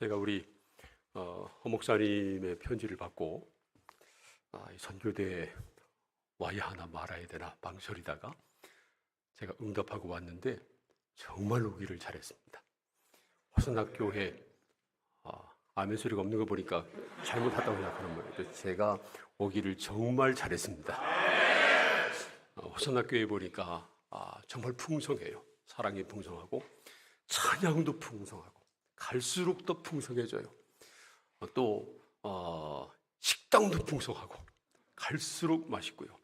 제가 우리 허 목사님의 편지를 받고 선교대에 와야 하나 말아야 되나 망설이다가 제가 응답하고 왔는데 정말 오기를 잘했습니다. 호선학교에 아멘 소리가 없는 거 보니까 잘못했다고 생각하는 거예요. 제가 오기를 정말 잘했습니다. 호선학교에 보니까 정말 풍성해요. 사랑이 풍성하고 찬양도 풍성하고 갈수록 더 풍성해져요. 또 식당도 풍성하고 갈수록 맛있고요.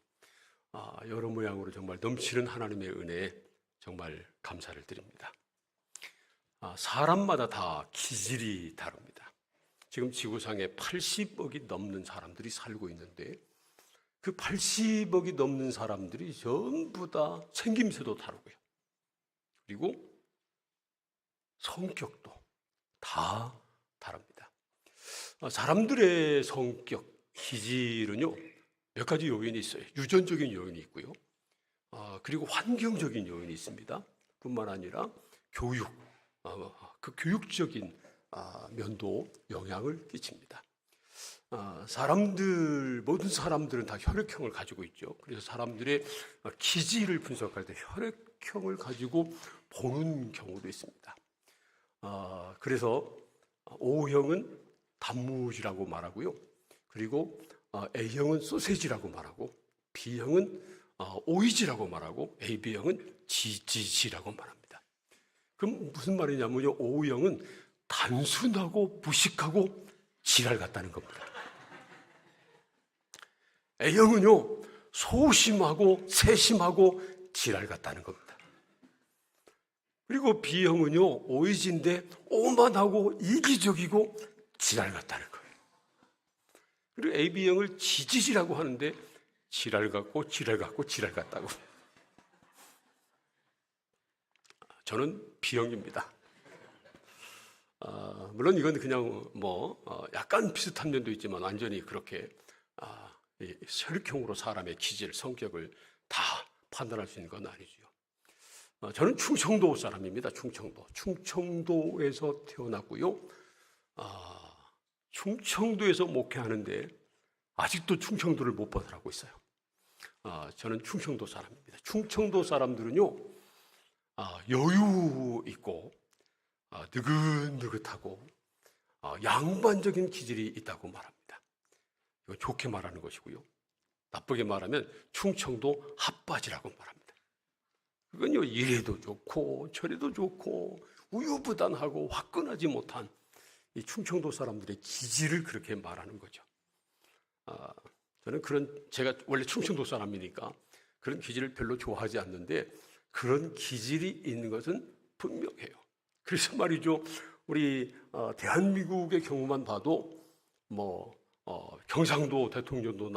여러 모양으로 정말 넘치는 하나님의 은혜에 정말 감사를 드립니다. 사람마다 다 기질이 다릅니다. 지금 지구상에 80억이 넘는 사람들이 살고 있는데 그 80억이 넘는 사람들이 전부 다 생김새도 다르고요. 그리고 성격도 다 다릅니다. 사람들의 성격, 기질은요, 몇 가지 요인이 있어요. 유전적인 요인이 있고요. 그리고 환경적인 요인이 있습니다. 뿐만 아니라 교육, 그 교육적인 면도 영향을 끼칩니다. 모든 사람들은 다 혈액형을 가지고 있죠. 그래서 사람들의 기질을 분석할 때 혈액형을 가지고 보는 경우도 있습니다. 그래서 O형은 단무지라고 말하고요. 그리고 A형은 소세지라고 말하고 B형은 오이지라고 말하고 AB형은 지지지라고 말합니다. 그럼 무슨 말이냐면요, O형은 단순하고 무식하고 지랄 같다는 겁니다. A형은요, 소심하고 세심하고 지랄 같다는 겁니다. 그리고 B형은요, 오이지인데 오만하고 이기적이고 지랄 같다는 거예요. 그리고 AB형을 지지지라고 하는데 지랄 같고 지랄 같고 지랄 같다고. 저는 B형입니다. 물론 이건 그냥 약간 비슷한 면도 있지만 완전히 그렇게 혈액형으로 사람의 기질, 성격을 다 판단할 수 있는 건 아니죠. 저는 충청도 사람입니다. 충청도에서 태어났고요. 충청도에서 목회하는데 아직도 충청도를 못 벗어나고 있어요. 저는 충청도 사람입니다. 충청도 사람들은요, 여유 있고 느긋느긋하고 양반적인 기질이 있다고 말합니다. 이거 좋게 말하는 것이고요. 나쁘게 말하면 충청도 핫바지라고 말합니다. 그건요, 이래도 좋고 저래도 좋고 우유부단하고 화끈하지 못한 이 충청도 사람들의 기질을 그렇게 말하는 거죠. 저는 제가 원래 충청도 사람이니까 그런 기질을 별로 좋아하지 않는데 그런 기질이 있는 것은 분명해요. 그래서 말이죠, 우리 대한민국의 경우만 봐도 경상도 대통령도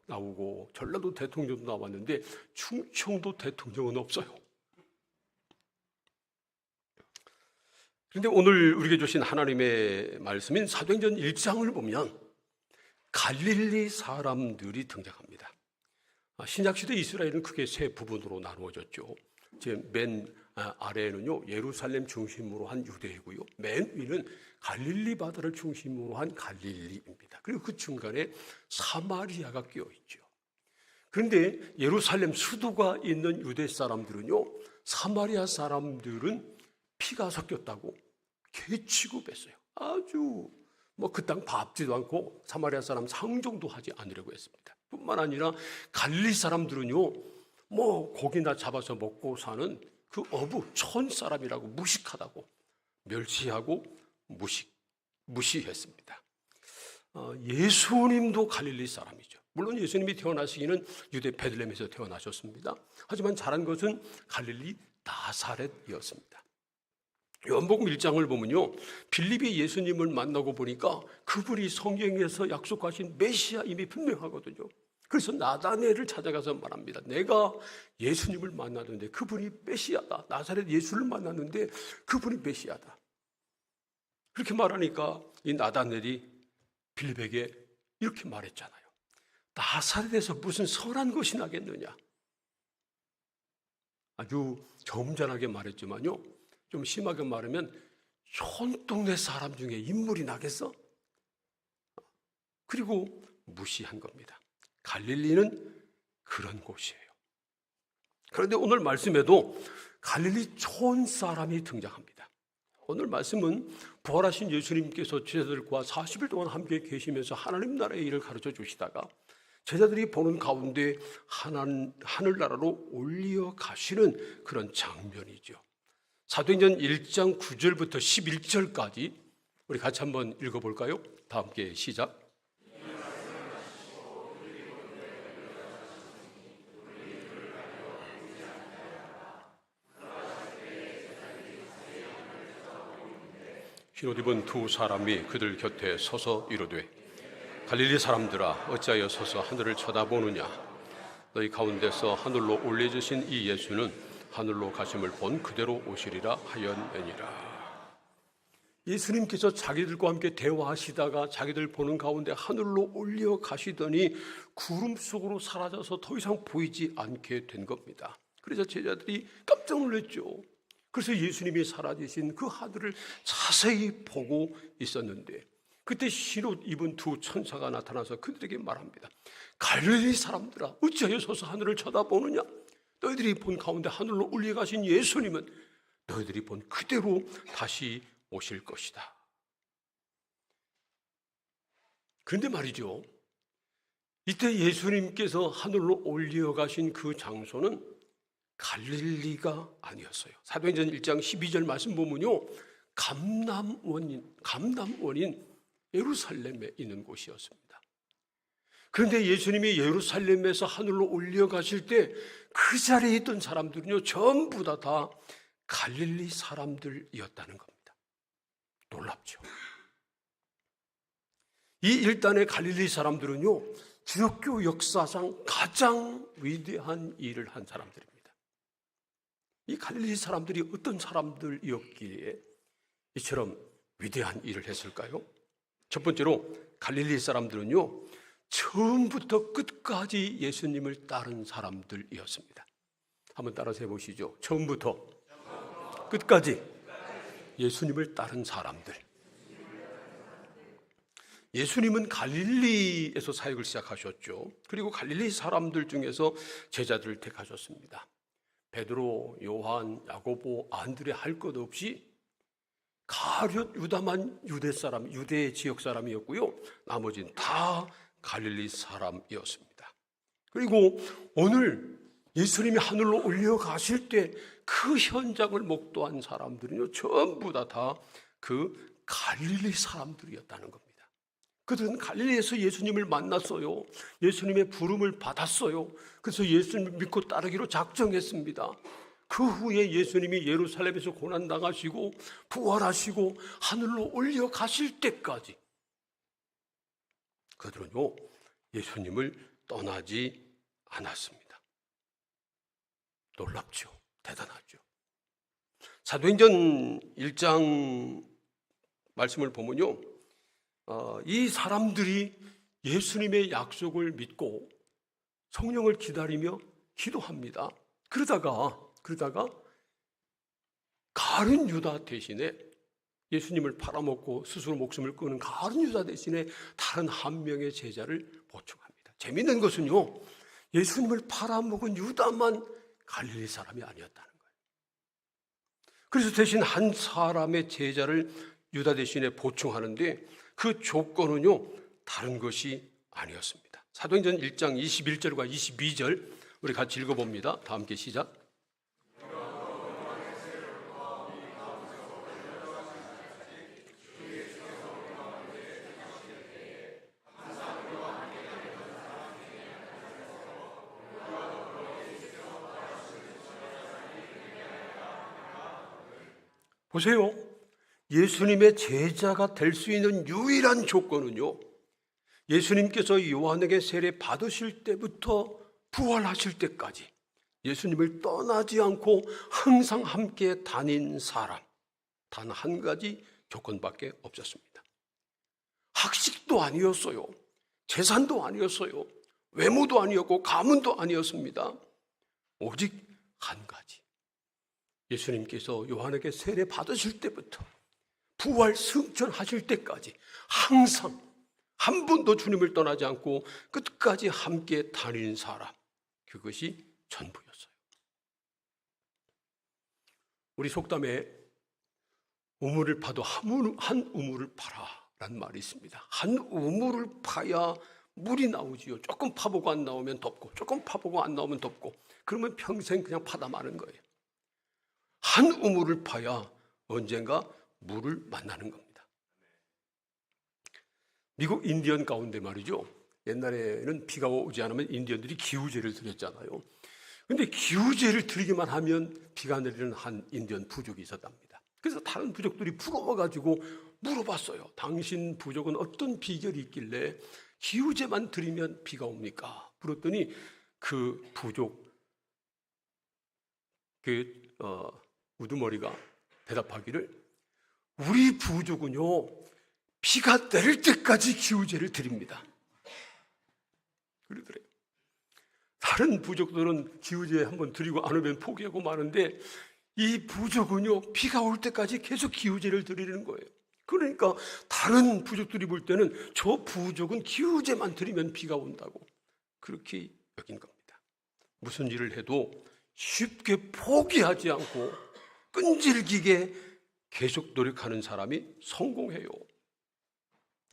나오고 전라도 대통령도 나왔는데 충청도 대통령은 없어요. 그런데 오늘 우리에게 주신 하나님의 말씀인 사도행전 1장을 보면 갈릴리 사람들이 등장합니다. 신약시대 이스라엘은 크게 세 부분으로 나누어졌죠. 맨 아래에는요, 예루살렘 중심으로 한 유대이고요. 맨 위는 갈릴리 바다를 중심으로 한 갈릴리입니다. 그리고 그 중간에 사마리아가 끼어 있죠. 그런데 예루살렘 수도가 있는 유대 사람들은요, 사마리아 사람들은 피가 섞였다고 개치고 뺐어요. 아주 그 땅 밟지도 않고 사마리아 사람 상종도 하지 않으려고 했습니다. 뿐만 아니라 갈릴리 사람들은요, 고기나 잡아서 먹고 사는 그 촌 사람이라고 무식하다고 멸시하고 무시했습니다. 예수님도 갈릴리 사람이죠. 물론 예수님이 태어나시기는 유대 베들레헴에서 태어나셨습니다. 하지만 자란 것은 갈릴리 나사렛이었습니다. 요한복음 1장을 보면요, 빌립이 예수님을 만나고 보니까 그분이 성경에서 약속하신 메시아임이 분명하거든요. 그래서 나다네를 찾아가서 말합니다. 내가 예수님을 만났는데 그분이 메시아다. 나사렛 예수를 만났는데 그분이 메시아다. 그렇게 말하니까 이 나다넬이 빌립에게 이렇게 말했잖아요. 나사렛에서 무슨 선한 것이 나겠느냐. 아주 점잖하게 말했지만요, 좀 심하게 말하면 손동네 사람 중에 인물이 나겠어? 그리고 무시한 겁니다. 갈릴리는 그런 곳이에요. 그런데 오늘 말씀에도 갈릴리 촌 사람이 등장합니다. 오늘 말씀은 부활하신 예수님께서 제자들과 40일 동안 함께 계시면서 하나님 나라의 일을 가르쳐 주시다가 제자들이 보는 가운데 하늘나라로 올려 가시는 그런 장면이죠. 사도행전 1장 9절부터 11절까지 우리 같이 한번 읽어볼까요? 다 함께 시작. 흰옷 입은 두 사람이 그들 곁에 서서 이르되 갈릴리 사람들아 어찌하여 서서 하늘을 쳐다보느냐. 너희 가운데서 하늘로 올려주신 이 예수는 하늘로 가심을 본 그대로 오시리라 하였느니라. 예수님께서 자기들과 함께 대화하시다가 자기들 보는 가운데 하늘로 올려 가시더니 구름 속으로 사라져서 더 이상 보이지 않게 된 겁니다. 그래서 제자들이 깜짝 놀랐죠. 그래서 예수님이 사라지신 그 하늘을 자세히 보고 있었는데 그때 흰옷 입은 두 천사가 나타나서 그들에게 말합니다. 갈릴리 사람들아 어찌하여 서서 하늘을 쳐다보느냐. 너희들이 본 가운데 하늘로 올려가신 예수님은 너희들이 본 그대로 다시 오실 것이다. 그런데 말이죠, 이때 예수님께서 하늘로 올려가신 그 장소는 갈릴리가 아니었어요. 사도행전 1장 12절 말씀 보면요, 감남원인 예루살렘에 있는 곳이었습니다. 그런데 예수님이 예루살렘에서 하늘로 올려가실 때 그 자리에 있던 사람들은요 전부 다 갈릴리 사람들이었다는 겁니다. 놀랍죠. 이 일단의 갈릴리 사람들은요 기독교 역사상 가장 위대한 일을 한 사람들입니다. 이 갈릴리 사람들이 어떤 사람들이었기에 이처럼 위대한 일을 했을까요? 첫 번째로 갈릴리 사람들은요 처음부터 끝까지 예수님을 따른 사람들이었습니다. 한번 따라서 해보시죠. 처음부터 끝까지 예수님을 따른 사람들. 예수님은 갈릴리에서 사역을 시작하셨죠. 그리고 갈릴리 사람들 중에서 제자들을 택하셨습니다. 베드로, 요한, 야고보, 안드레 할 것 없이 가룟 유다만 유대 지역 사람이었고요. 나머지는 다 갈릴리 사람이었습니다. 그리고 오늘 예수님이 하늘로 올려가실 때 그 현장을 목도한 사람들은요 전부 다 그 갈릴리 사람들이었다는 겁니다. 그들은 갈릴리에서 예수님을 만났어요. 예수님의 부름을 받았어요. 그래서 예수님을 믿고 따르기로 작정했습니다. 그 후에 예수님이 예루살렘에서 고난당하시고 부활하시고 하늘로 올려가실 때까지 그들은요 예수님을 떠나지 않았습니다. 놀랍죠. 대단하죠. 사도행전 1장 말씀을 보면요 이 사람들이 예수님의 약속을 믿고 성령을 기다리며 기도합니다. 그러다가 가룟 유다 대신에 예수님을 팔아먹고 스스로 목숨을 끊은 가룟 유다 대신에 다른 한 명의 제자를 보충합니다. 재미있는 것은요 예수님을 팔아먹은 유다만 갈릴리 사람이 아니었다는 거예요. 그래서 대신 한 사람의 제자를 유다 대신에 보충하는데 그 조건은요 다른 것이 아니었습니다. 사도행전 1장 21절과 22절 우리 같이 읽어봅니다. 다 함께 시작. 보세요. 예수님의 제자가 될 수 있는 유일한 조건은요 예수님께서 요한에게 세례 받으실 때부터 부활하실 때까지 예수님을 떠나지 않고 항상 함께 다닌 사람, 단 한 가지 조건밖에 없었습니다. 학식도 아니었어요. 재산도 아니었어요. 외모도 아니었고 가문도 아니었습니다. 오직 한 가지, 예수님께서 요한에게 세례 받으실 때부터 부활 승천하실 때까지 항상 한 번도 주님을 떠나지 않고 끝까지 함께 다니는 사람, 그것이 전부였어요. 우리 속담에 우물을 파도 한 우물을 파라라는 말이 있습니다. 한 우물을 파야 물이 나오지요. 조금 파보고 안 나오면 덮고, 조금 파보고 안 나오면 덮고, 그러면 평생 그냥 파다 마는 거예요. 한 우물을 파야 언젠가 물을 만나는 겁니다. 미국 인디언 가운데 말이죠, 옛날에는 비가 오지 않으면 인디언들이 기우제를 드렸잖아요. 근데 기우제를 드리기만 하면 비가 내리는 한 인디언 부족이 있었답니다. 그래서 다른 부족들이 부러워가지고 물어봤어요. 당신 부족은 어떤 비결이 있길래 기우제만 드리면 비가 옵니까? 물었더니 그 부족 우두머리가 대답하기를, 우리 부족은요 비가 내릴 때까지 기우제를 드립니다. 그러더래요. 다른 부족들은 기우제 한번 드리고 안 오면 포기하고 마는데 이 부족은요 비가 올 때까지 계속 기우제를 드리는 거예요. 그러니까 다른 부족들이 볼 때는 저 부족은 기우제만 드리면 비가 온다고 그렇게 여긴 겁니다. 무슨 일을 해도 쉽게 포기하지 않고 끈질기게 계속 노력하는 사람이 성공해요.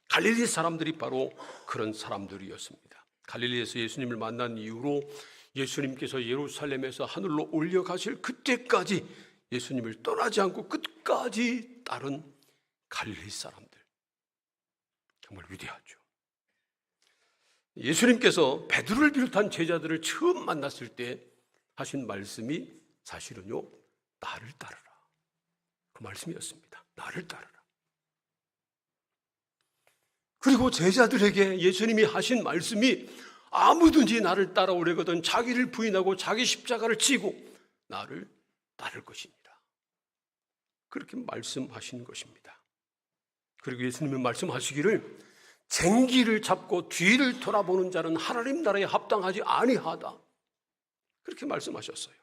갈릴리 사람들이 바로 그런 사람들이었습니다. 갈릴리에서 예수님을 만난 이후로 예수님께서 예루살렘에서 하늘로 올려가실 그때까지 예수님을 떠나지 않고 끝까지 따른 갈릴리 사람들, 정말 위대하죠. 예수님께서 베드로를 비롯한 제자들을 처음 만났을 때 하신 말씀이 사실은요, 나를 따르라, 그 말씀이었습니다. 나를 따르라. 그리고 제자들에게 예수님이 하신 말씀이 아무든지 나를 따라오려거든 자기를 부인하고 자기 십자가를 지고 나를 따를 것입니다. 그렇게 말씀하신 것입니다. 그리고 예수님은 말씀하시기를, 쟁기를 잡고 뒤를 돌아보는 자는 하나님 나라에 합당하지 아니하다, 그렇게 말씀하셨어요.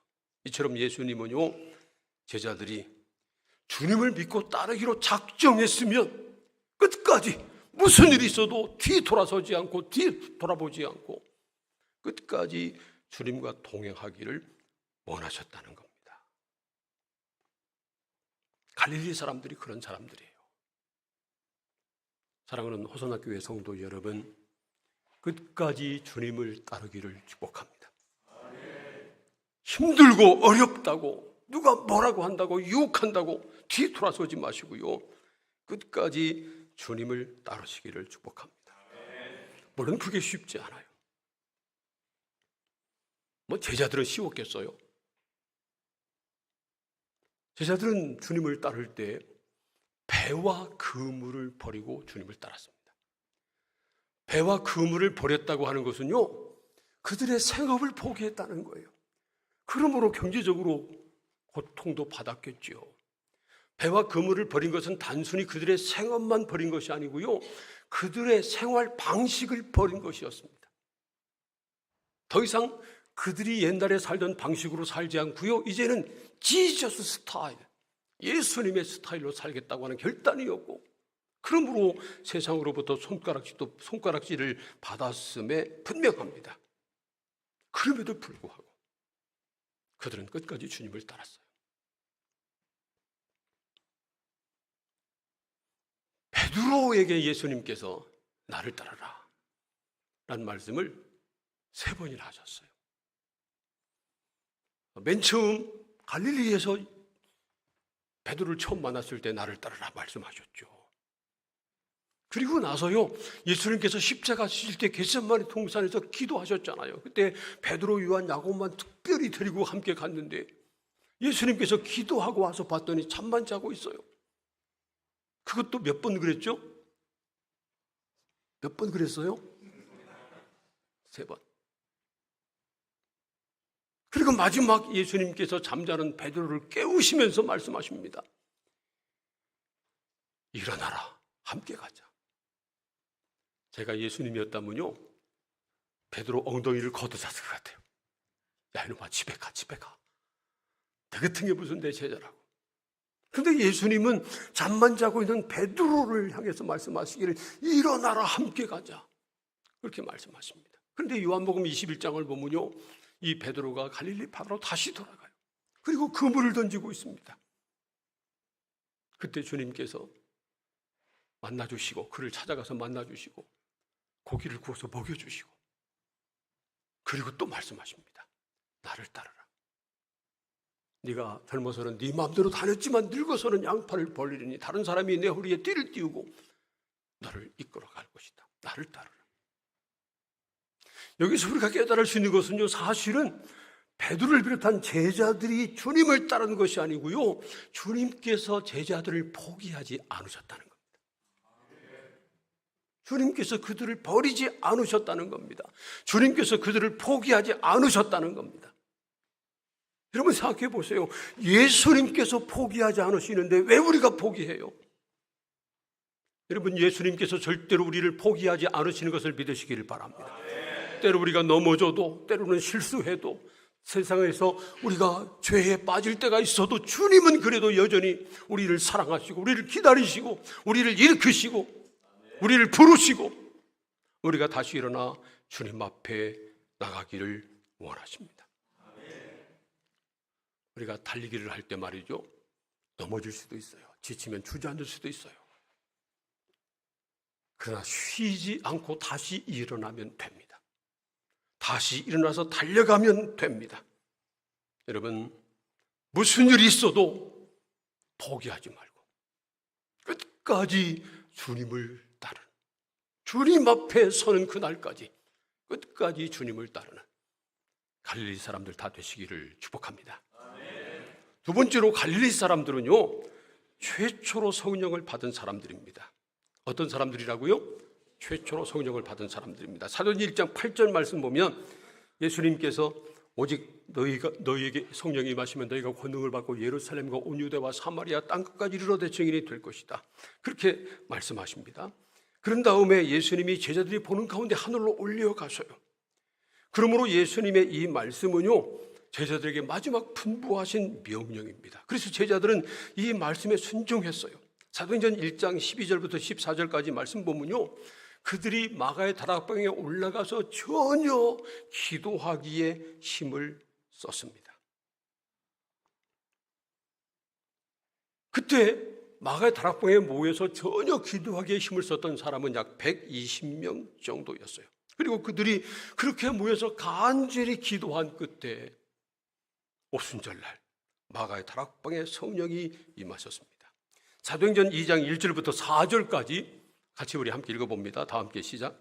이처럼 예수님은요, 제자들이 주님을 믿고 따르기로 작정했으면 끝까지 무슨 일이 있어도 뒤돌아서지 않고 뒤돌아보지 않고 끝까지 주님과 동행하기를 원하셨다는 겁니다. 갈릴리 사람들이 그런 사람들이에요. 사랑하는 호선학교의 성도 여러분, 끝까지 주님을 따르기를 축복합니다. 힘들고 어렵다고 누가 뭐라고 한다고 유혹한다고 뒤돌아서지 마시고요, 끝까지 주님을 따르시기를 축복합니다. 물론 그게 쉽지 않아요. 제자들은 쉬웠겠어요? 제자들은 주님을 따를 때 배와 그물을 버리고 주님을 따랐습니다. 배와 그물을 버렸다고 하는 것은요, 그들의 생업을 포기했다는 거예요. 그러므로 경제적으로 고통도 받았겠죠. 배와 그물을 버린 것은 단순히 그들의 생업만 버린 것이 아니고요, 그들의 생활 방식을 버린 것이었습니다. 더 이상 그들이 옛날에 살던 방식으로 살지 않고요, 이제는 지저스 스타일, 예수님의 스타일로 살겠다고 하는 결단이었고, 그러므로 세상으로부터 손가락질을 받았음에 분명합니다. 그럼에도 불구하고 그들은 끝까지 주님을 따랐어요. 베드로에게 예수님께서 나를 따르라 라는 말씀을 3번이나 하셨어요. 맨 처음 갈릴리에서 베드로를 처음 만났을 때 나를 따르라 말씀하셨죠. 그리고 나서요, 예수님께서 십자가 지실 때 겟세마네 동산에서 기도하셨잖아요. 그때 베드로, 요한, 야고보만 특별히 데리고 함께 갔는데 예수님께서 기도하고 와서 봤더니 잠만 자고 있어요. 그것도 몇 번 그랬죠? 몇 번 그랬어요? 3번. 그리고 마지막 예수님께서 잠자는 베드로를 깨우시면서 말씀하십니다. 일어나라, 함께 가자. 제가 예수님이었다면요, 베드로 엉덩이를 걷어찼을 것 같아요. 야, 이놈아, 집에 가. 너 같은 게 무슨 내 제자라고. 그런데 예수님은 잠만 자고 있는 베드로를 향해서 말씀하시기를 일어나라 함께 가자 그렇게 말씀하십니다. 그런데 요한복음 21장을 보면요, 이 베드로가 갈릴리 바다로 다시 돌아가요. 그리고 그물을 던지고 있습니다. 그때 주님께서 만나주시고 그를 찾아가서 만나주시고 고기를 구워서 먹여주시고 그리고 또 말씀하십니다. 나를 따르라. 네가 젊어서는 네 마음대로 다녔지만 늙어서는 양팔을 벌리리니 다른 사람이 내 허리에 띠를 띄우고 너를 이끌어 갈 것이다. 나를 따르라. 여기서 우리가 깨달을 수 있는 것은요, 사실은 베드로를 비롯한 제자들이 주님을 따르는 것이 아니고요, 주님께서 제자들을 포기하지 않으셨다는 겁니다. 주님께서 그들을 버리지 않으셨다는 겁니다. 주님께서 그들을 포기하지 않으셨다는 겁니다. 여러분 생각해 보세요. 예수님께서 포기하지 않으시는데 왜 우리가 포기해요? 여러분, 예수님께서 절대로 우리를 포기하지 않으시는 것을 믿으시기를 바랍니다. 때로 우리가 넘어져도, 때로는 실수해도, 세상에서 우리가 죄에 빠질 때가 있어도 주님은 그래도 여전히 우리를 사랑하시고 우리를 기다리시고 우리를 일으키시고 우리를 부르시고 우리가 다시 일어나 주님 앞에 나가기를 원하십니다. 우리가 달리기를 할 때 말이죠, 넘어질 수도 있어요. 지치면 주저앉을 수도 있어요. 그러나 쉬지 않고 다시 일어나면 됩니다. 다시 일어나서 달려가면 됩니다. 여러분, 무슨 일이 있어도 포기하지 말고 끝까지 주님을 따르는, 주님 앞에 서는 그날까지 끝까지 주님을 따르는 갈릴리 사람들 다 되시기를 축복합니다. 두 번째로 갈릴리 사람들은요, 최초로 성령을 받은 사람들입니다. 어떤 사람들이라고요? 최초로 성령을 받은 사람들입니다. 사도행전 1장 8절 말씀 보면 예수님께서 오직 너희에게 성령이 임하시면 너희가 권능을 받고 예루살렘과 온 유대와 사마리아 땅끝까지 이르러 증인이 될 것이다. 그렇게 말씀하십니다. 그런 다음에 예수님이 제자들이 보는 가운데 하늘로 올려가셔요. 그러므로 예수님의 이 말씀은요, 제자들에게 마지막 분부하신 명령입니다. 그래서 제자들은 이 말씀에 순종했어요. 사도행전 1장 12절부터 14절까지 말씀 보면요, 그들이 마가의 다락방에 올라가서 전혀 기도하기에 힘을 썼습니다. 그때 마가의 다락방에 모여서 전혀 기도하기에 힘을 썼던 사람은 약 120명 정도였어요. 그리고 그들이 그렇게 모여서 간절히 기도한 끝에 오순절날 마가의 다락방에 성령이 임하셨습니다. 사도행전 2장 1절부터 4절까지 같이 우리 함께 읽어봅니다. 다 함께 시작.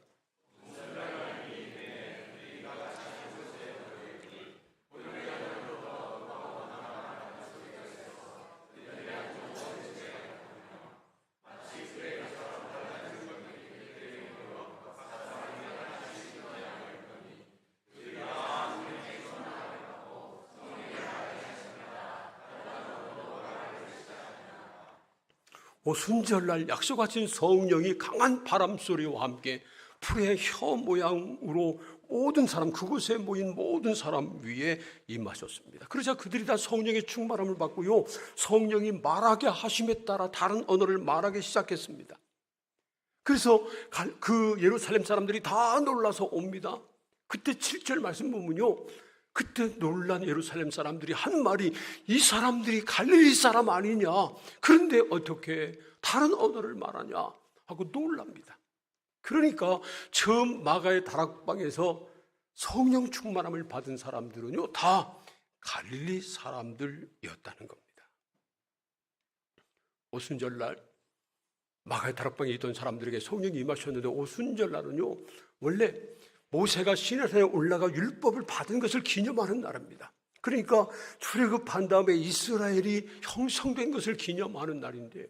오순절날 약속하신 성령이 강한 바람소리와 함께 풀의 혀 모양으로 모든 사람, 그곳에 모인 모든 사람 위에 임하셨습니다. 그러자 그들이 다 성령의 충만함을 받고요, 성령이 말하게 하심에 따라 다른 언어를 말하기 시작했습니다. 그래서 그 예루살렘 사람들이 다 놀라서 옵니다. 그때 7절 말씀 보면요, 그때 놀란 예루살렘 사람들이 한 말이 이 사람들이 갈릴리 사람 아니냐, 그런데 어떻게 다른 언어를 말하냐 하고 놀랍니다. 그러니까 처음 마가의 다락방에서 성령 충만함을 받은 사람들은요, 다 갈릴리 사람들이었다는 겁니다. 오순절날 마가의 다락방에 있던 사람들에게 성령이 임하셨는데, 오순절날은요 원래 모세가 시내산에 올라가 율법을 받은 것을 기념하는 날입니다. 그러니까 출애굽한 다음에 이스라엘이 형성된 것을 기념하는 날인데,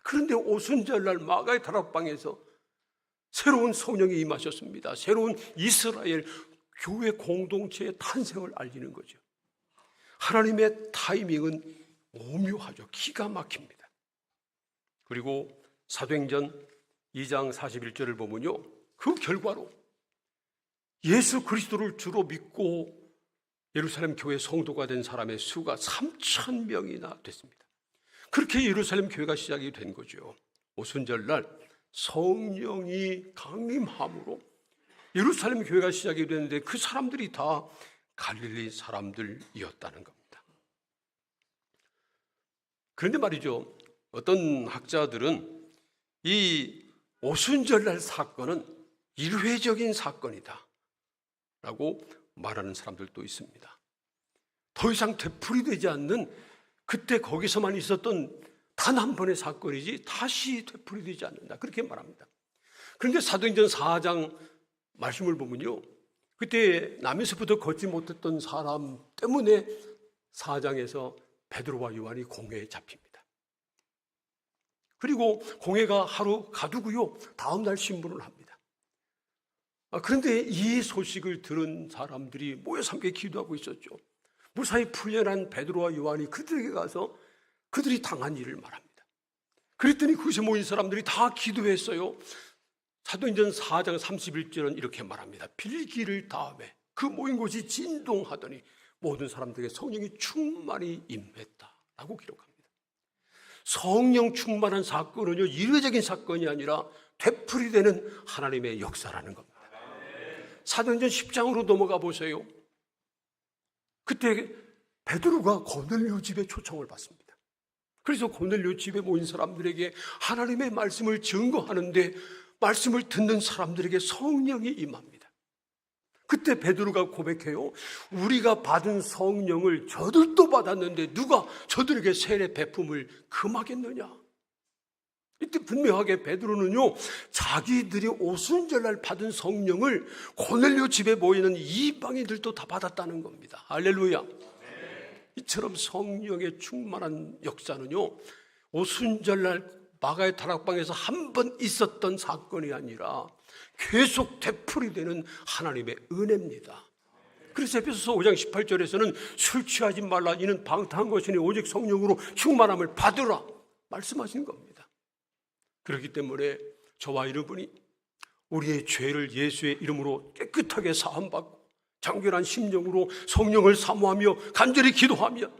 그런데 오순절날 마가의 다락방에서 새로운 성령이 임하셨습니다. 새로운 이스라엘 교회 공동체의 탄생을 알리는 거죠. 하나님의 타이밍은 오묘하죠. 기가 막힙니다. 그리고 사도행전 2장 41절을 보면요, 그 결과로 예수 그리스도를 주로 믿고 예루살렘 교회 성도가 된 사람의 수가 3,000명이나 됐습니다. 그렇게 예루살렘 교회가 시작이 된 거죠. 오순절날 성령이 강림함으로 예루살렘 교회가 시작이 되는데 그 사람들이 다 갈릴리 사람들이었다는 겁니다. 그런데 말이죠, 어떤 학자들은 이 오순절날 사건은 일회적인 사건이다 라고 말하는 사람들도 있습니다. 더 이상 되풀이되지 않는 그때 거기서만 있었던 단 한 번의 사건이지 다시 되풀이되지 않는다, 그렇게 말합니다. 그런데 사도행전 4장 말씀을 보면요, 그때 남에서부터 걷지 못했던 사람 때문에 4장에서 베드로와 요한이 공회에 잡힙니다. 그리고 공회가 하루 가두고요, 다음 날 신문을 합니다. 그런데 이 소식을 들은 사람들이 모여서 함께 기도하고 있었죠. 무사히 풀려난 베드로와 요한이 그들에게 가서 그들이 당한 일을 말합니다. 그랬더니 그곳에 모인 사람들이 다 기도했어요. 사도행전 4장 31절은 이렇게 말합니다. 빌기를 다음에 그 모인 곳이 진동하더니 모든 사람들에게 성령이 충만히 임했다라고 기록합니다. 성령 충만한 사건은요, 일회적인 사건이 아니라 되풀이되는 하나님의 역사라는 겁니다. 사도행전 10장으로 넘어가 보세요. 그때 베드로가 고넬료 집에 초청을 받습니다. 그래서 고넬료 집에 모인 사람들에게 하나님의 말씀을 증거하는데 말씀을 듣는 사람들에게 성령이 임합니다. 그때 베드로가 고백해요. 우리가 받은 성령을 저들도 받았는데 누가 저들에게 세례 베품을 금하겠느냐. 이때 분명하게 베드로는요, 자기들이 오순절날 받은 성령을 고넬료 집에 모이는 이방인들도 다 받았다는 겁니다. 할렐루야. 이처럼 성령의 충만한 역사는요, 오순절날 마가의 다락방에서 한 번 있었던 사건이 아니라 계속 되풀이되는 하나님의 은혜입니다. 그래서 에베소서 5장 18절에서는 술 취하지 말라, 이는 방탕한 것이니 오직 성령으로 충만함을 받으라 말씀하신 겁니다. 그렇기 때문에 저와 여러분이 우리의 죄를 예수의 이름으로 깨끗하게 사함받고 정결한 심령으로 성령을 사모하며 간절히 기도하며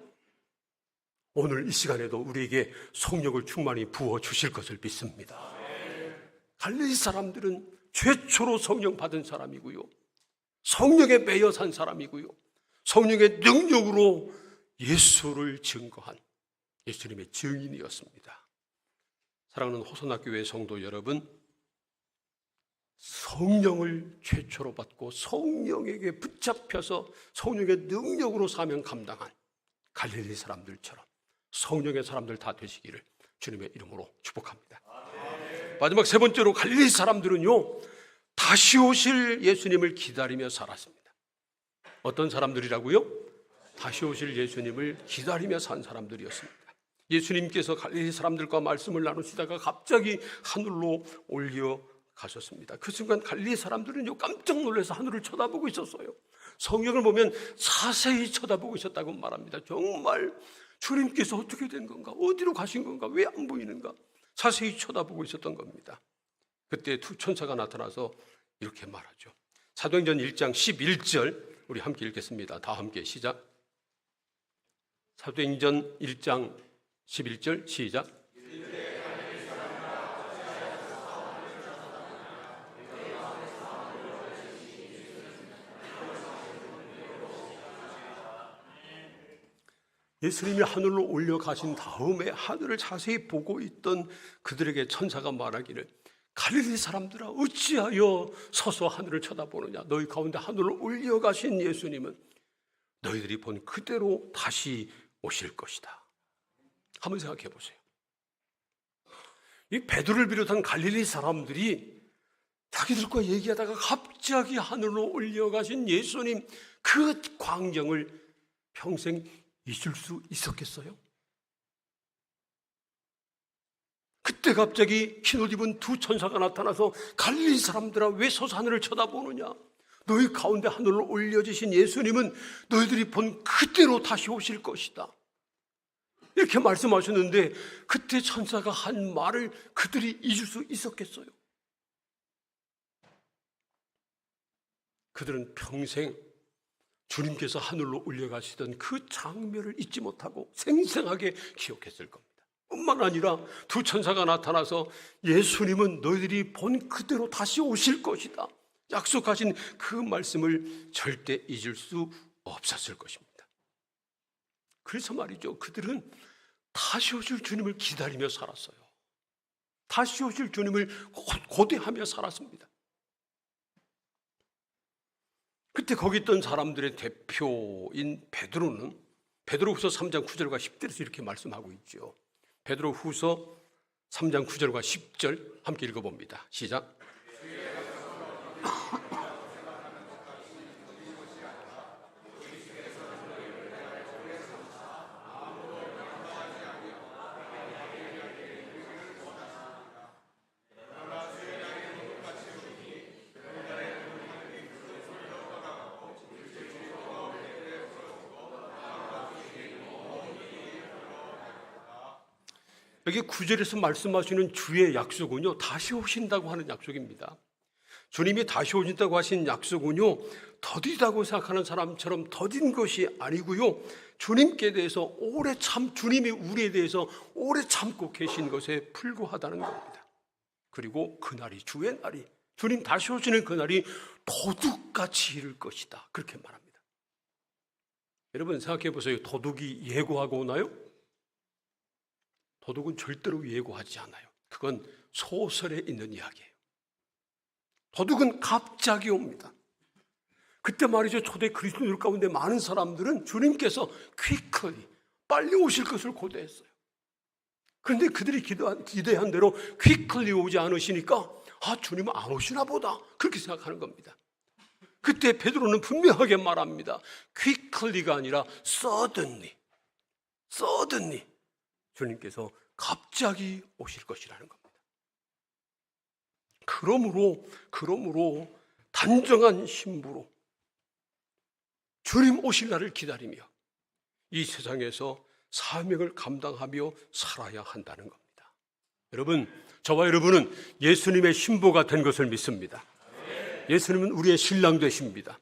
오늘 이 시간에도 우리에게 성령을 충만히 부어주실 것을 믿습니다. 갈릴리 사람들은 최초로 성령 받은 사람이고요, 성령에 매여 산 사람이고요, 성령의 능력으로 예수를 증거한 예수님의 증인이었습니다. 사랑하는 호선학교의 성도 여러분, 성령을 최초로 받고 성령에게 붙잡혀서 성령의 능력으로 사명 감당한 갈릴리 사람들처럼 성령의 사람들 다 되시기를 주님의 이름으로 축복합니다. 마지막 세 번째로 갈릴리 사람들은요, 다시 오실 예수님을 기다리며 살았습니다. 어떤 사람들이라고요? 다시 오실 예수님을 기다리며 산 사람들이었습니다. 예수님께서 갈릴리 사람들과 말씀을 나누시다가 갑자기 하늘로 올려가셨습니다. 그 순간 갈릴리 사람들은요, 깜짝 놀라서 하늘을 쳐다보고 있었어요. 성경을 보면 자세히 쳐다보고 있었다고 말합니다. 정말 주님께서 어떻게 된 건가? 어디로 가신 건가? 왜 안 보이는가? 자세히 쳐다보고 있었던 겁니다. 그때 두 천사가 나타나서 이렇게 말하죠. 사도행전 1장 11절 우리 함께 읽겠습니다. 다 함께 시작. 사도행전 1장 11절 시작. 예수님이 하늘로 올려가신 다음에 하늘을 자세히 보고 있던 그들에게 천사가 말하기를, 갈릴리 사람들아 어찌하여 서서 하늘을 쳐다보느냐. 너희 가운데 하늘로 올려가신 예수님은 너희들이 본 그대로 다시 오실 것이다. 한번 생각해 보세요. 이 베드로를 비롯한 갈릴리 사람들이 자기들과 얘기하다가 갑자기 하늘로 올려가신 예수님, 그 광경을 평생 잊을 수 있었겠어요? 그때 갑자기 흰옷 입은 두 천사가 나타나서 갈릴리 사람들아 왜 서서 하늘을 쳐다보느냐. 너희 가운데 하늘로 올려지신 예수님은 너희들이 본 그대로 다시 오실 것이다. 이렇게 말씀하셨는데 그때 천사가 한 말을 그들이 잊을 수 있었겠어요? 그들은 평생 주님께서 하늘로 올려가시던 그 장면을 잊지 못하고 생생하게 기억했을 겁니다. 뿐만 아니라 두 천사가 나타나서 예수님은 너희들이 본 그대로 다시 오실 것이다 약속하신 그 말씀을 절대 잊을 수 없었을 것입니다. 그래서 말이죠, 그들은 다시 오실 주님을 기다리며 살았어요. 다시 오실 주님을 고대하며 살았습니다. 그때 거기 있던 사람들의 대표인 베드로는 베드로후서 3장 9절과 10절에서 이렇게 말씀하고 있죠. 베드로후서 3장 9절과 10절 함께 읽어봅니다. 시작. 여기 9절에서 말씀하시는 주의 약속은요, 다시 오신다고 하는 약속입니다. 주님이 다시 오신다고 하신 약속은요, 더디다고 생각하는 사람처럼 더딘 것이 아니고요, 주님께 대해서 오래 주님이 우리에 대해서 오래 참고 계신 것에 불과하다는 겁니다. 그리고 그날이, 주의 날이, 주님 다시 오시는 그날이 도둑같이 이를 것이다, 그렇게 말합니다. 여러분 생각해 보세요. 도둑이 예고하고 오나요? 도둑은 절대로 예고하지 않아요. 그건 소설에 있는 이야기예요. 도둑은 갑자기 옵니다. 그때 말이죠, 초대 그리스도인들 가운데 많은 사람들은 주님께서 quickly, 빨리 오실 것을 고대했어요. 그런데 그들이 기대한 대로 quickly 오지 않으시니까 주님은 안 오시나 보다, 그렇게 생각하는 겁니다. 그때 베드로는 분명하게 말합니다. quickly가 아니라 suddenly 주님께서 갑자기 오실 것이라는 겁니다. 그러므로 단정한 신부로 주님 오실 날을 기다리며 이 세상에서 사명을 감당하며 살아야 한다는 겁니다. 여러분, 저와 여러분은 예수님의 신부가 된 것을 믿습니다. 예수님은 우리의 신랑 되십니다.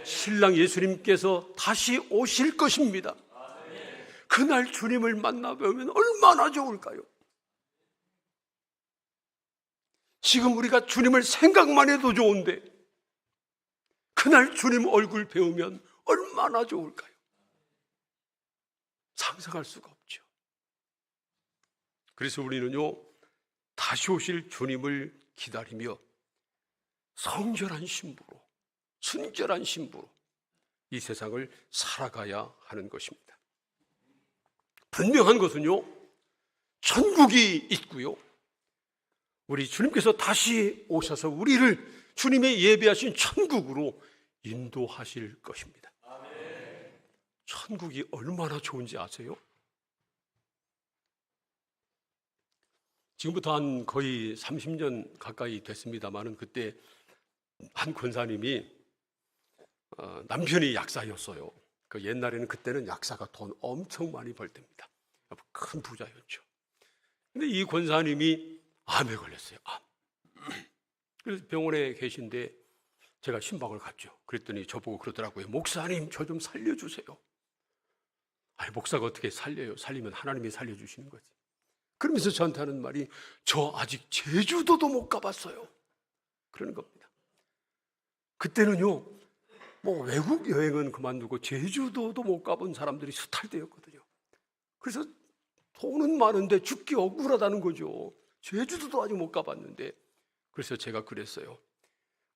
신랑 예수님께서 다시 오실 것입니다. 그날 주님을 만나뵈면 얼마나 좋을까요? 지금 우리가 주님을 생각만 해도 좋은데 그날 주님 얼굴 배우면 얼마나 좋을까요? 상상할 수가 없죠. 그래서 우리는요, 다시 오실 주님을 기다리며 성결한 신부로, 순결한 신부로 이 세상을 살아가야 하는 것입니다. 분명한 것은요, 천국이 있고요, 우리 주님께서 다시 오셔서 우리를 주님의 예배하신 천국으로 인도하실 것입니다. 천국이 얼마나 좋은지 아세요? 지금부터 한 거의 30년 가까이 됐습니다만은 그때 한 권사님이 남편이 약사였어요. 그 옛날에는 그때는 약사가 돈 엄청 많이 벌 때입니다. 큰 부자였죠. 근데 이 권사님이 암에 걸렸어요. 암. 그래서 병원에 계신데 제가 신방을 갔죠. 그랬더니 저보고 그러더라고요. 목사님, 저 좀 살려주세요. 아니, 목사가 어떻게 살려요? 살리면 하나님이 살려주시는 거지. 그러면서 저한테 하는 말이, 저 아직 제주도도 못 가봤어요, 그러는 겁니다. 그때는요, 뭐 외국 여행은 그만두고 제주도도 못 가본 사람들이 수탈 때였거든요. 그래서 돈은 많은데 죽기 억울하다는 거죠. 제주도도 아직 못 가봤는데. 그래서 제가 그랬어요.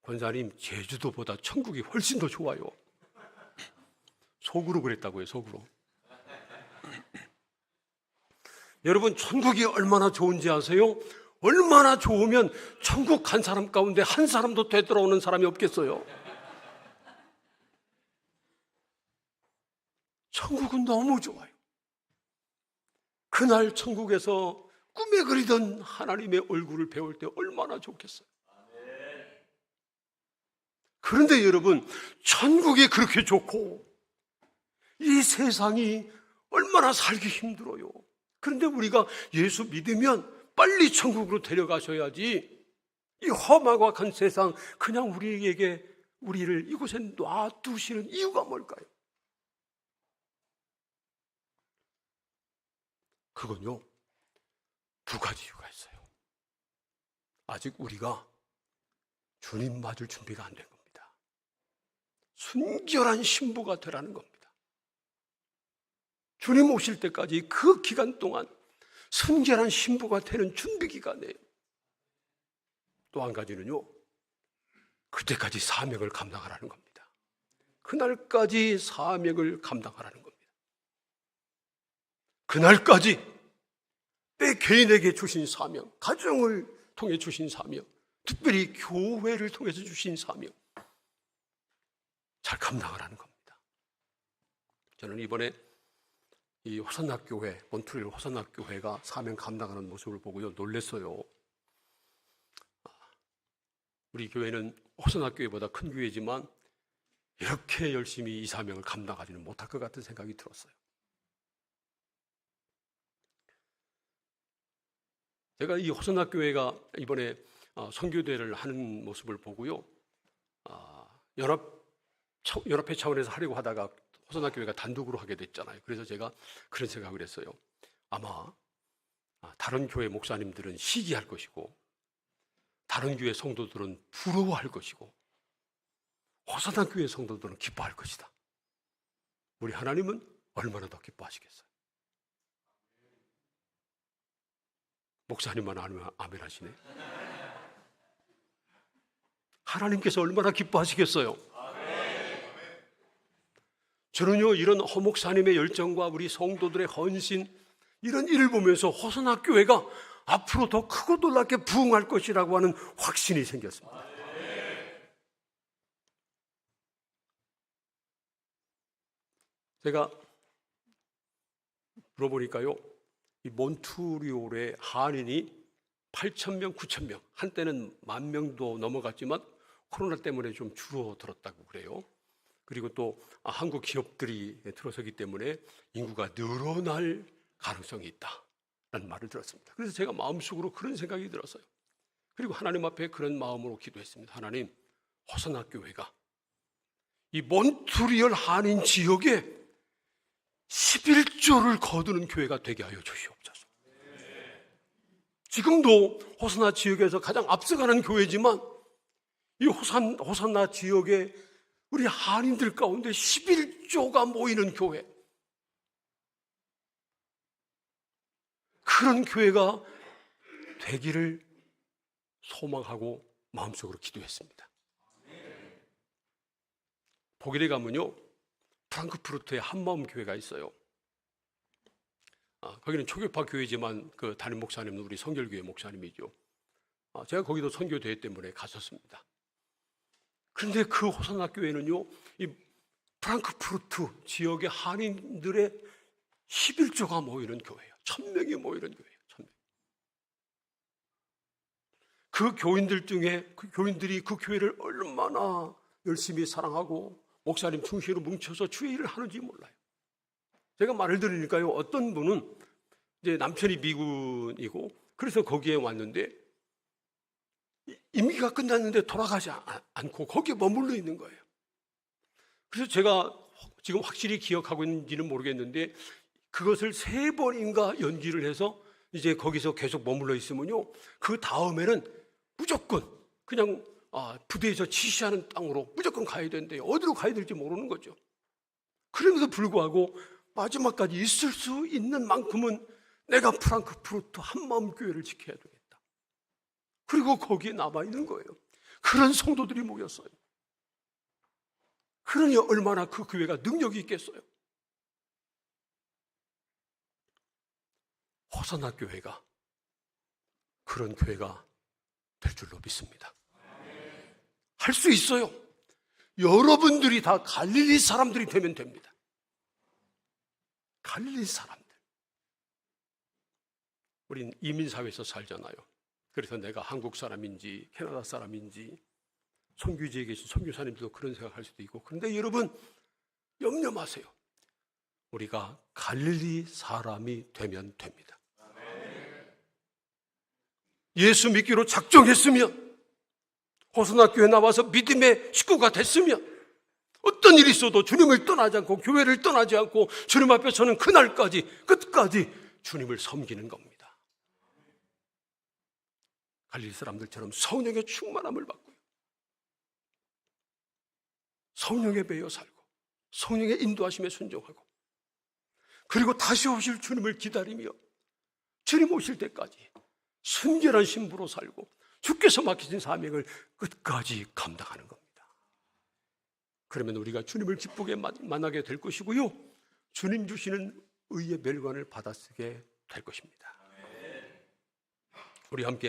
권사님, 제주도보다 천국이 훨씬 더 좋아요. 속으로 그랬다고요, 속으로. 여러분, 천국이 얼마나 좋은지 아세요? 얼마나 좋으면 천국 간 사람 가운데 한 사람도 되돌아오는 사람이 없겠어요? 천국은 너무 좋아요. 그날 천국에서 꿈에 그리던 하나님의 얼굴을 배울 때 얼마나 좋겠어요. 그런데 여러분, 천국이 그렇게 좋고 이 세상이 얼마나 살기 힘들어요. 그런데 우리가 예수 믿으면 빨리 천국으로 데려가셔야지, 이 험하고 악한 세상 그냥 우리를 이곳에 놔두시는 이유가 뭘까요? 그건요, 두 가지 이유가 있어요. 아직 우리가 주님 맞을 준비가 안 된 겁니다. 순결한 신부가 되라는 겁니다. 주님 오실 때까지 그 기간 동안 순결한 신부가 되는 준비 기간이에요. 또 한 가지는요, 그때까지 사명을 감당하라는 겁니다. 그날까지 사명을 감당하라는 겁니다. 그날까지 내 개인에게 주신 사명, 가정을 통해 주신 사명, 특별히 교회를 통해서 주신 사명 잘 감당하라는 겁니다. 저는 이번에 이 호산나교회, 몬트리올 호산나교회가 사명 감당하는 모습을 보고요, 놀랐어요. 우리 교회는 호산나교회보다 큰 교회지만 이렇게 열심히 이 사명을 감당하지는 못할 것 같은 생각이 들었어요. 제가 이 호산나교회가 이번에 선교대회를 하는 모습을 보고요, 연합회 차원에서 하려고 하다가 호산나교회가 단독으로 하게 됐잖아요. 그래서 제가 그런 생각을 했어요. 아마 다른 교회 목사님들은 시기할 것이고 다른 교회 성도들은 부러워할 것이고 호산나교회 성도들은 기뻐할 것이다. 우리 하나님은 얼마나 더 기뻐하시겠어요? 목사님만 아멘 하시네. 하나님께서 얼마나 기뻐하시겠어요? 저는요, 이런 허 목사님의 열정과 우리 성도들의 헌신, 이런 일을 보면서 호산나교회가 앞으로 더 크고 놀랍게 부흥할 것이라고 하는 확신이 생겼습니다. 제가 물어보니까요, 이 몬트리올의 한인이 8,000명, 9,000명, 한때는 10,000명도 넘어갔지만 코로나 때문에 좀 줄어들었다고 그래요. 그리고 또 한국 기업들이 들어서기 때문에 인구가 늘어날 가능성이 있다라는 말을 들었습니다. 그래서 제가 마음속으로 그런 생각이 들었어요. 그리고 하나님 앞에 그런 마음으로 기도했습니다. 하나님, 호산나교회가 이 몬트리올 한인 지역에 11조를 거두는 교회가 되게 하여 주시옵소서. 지금도 호산나 지역에서 가장 앞서가는 교회지만 이 호산나 지역에 우리 한인들 가운데 11조가 모이는 교회, 그런 교회가 되기를 소망하고 마음속으로 기도했습니다. 독일에 가면요, 프랑크푸르트에 한마음 교회가 있어요. 거기는 초교파 교회지만 그 담임 목사님은 우리 성결교회 목사님이죠. 제가 거기도 선교대회 때문에 갔었습니다. 그런데 그 호산나 교회는요, 이 프랑크푸르트 지역의 한인들의 11조가 모이는 교회예요. 1,000명이 모이는 교회예요. 1,000명. 그 교인들 중에 그 교인들이 그 교회를 얼마나 열심히 사랑하고 목사님 중심으로 뭉쳐서 주의 일을 하는지 몰라요. 제가 말을 들으니까요, 어떤 분은 이제 남편이 미군이고 그래서 거기에 왔는데 임기가 끝났는데 돌아가지 않고 거기에 머물러 있는 거예요. 그래서 제가 지금 확실히 기억하고 있는지는 모르겠는데 그것을 3번인가 연기를 해서 이제 거기서 계속 머물러 있으면요, 그 다음에는 무조건 그냥 부대에서 지시하는 땅으로 무조건 가야 된대요. 어디로 가야 될지 모르는 거죠. 그럼에도 불구하고 마지막까지 있을 수 있는 만큼은 내가 프랑크푸르트 한마음 교회를 지켜야 되겠다. 그리고 거기에 남아있는 거예요. 그런 성도들이 모였어요. 그러니 얼마나 그 교회가 능력이 있겠어요. 호산나 교회가 그런 교회가 될 줄로 믿습니다. 할 수 있어요. 여러분들이 다 갈릴리 사람들이 되면 됩니다. 갈릴리 사람들. 우린 이민사회에서 살잖아요. 그래서 내가 한국 사람인지 캐나다 사람인지 선교지에 계신 선교사님들도 그런 생각할 수도 있고, 그런데 여러분 염려 마세요. 우리가 갈릴리 사람이 되면 됩니다. 예수 믿기로 작정했으면, 호산나 교회 나와서 믿음의 식구가 됐으면 어떤 일이 있어도 주님을 떠나지 않고 교회를 떠나지 않고 주님 앞에 서는 그날까지 끝까지 주님을 섬기는 겁니다. 갈릴리 사람들처럼 성령의 충만함을 받고요, 성령에 배어 살고 성령의 인도하심에 순종하고, 그리고 다시 오실 주님을 기다리며 주님 오실 때까지 순결한 신부로 살고 주께서 맡기신 사명을 끝까지 감당하는 겁니다. 그러면 우리가 주님을 기쁘게 만나게 될 것이고요, 주님 주시는 의의 멸관을 받아쓰게 될 것입니다. 우리 함께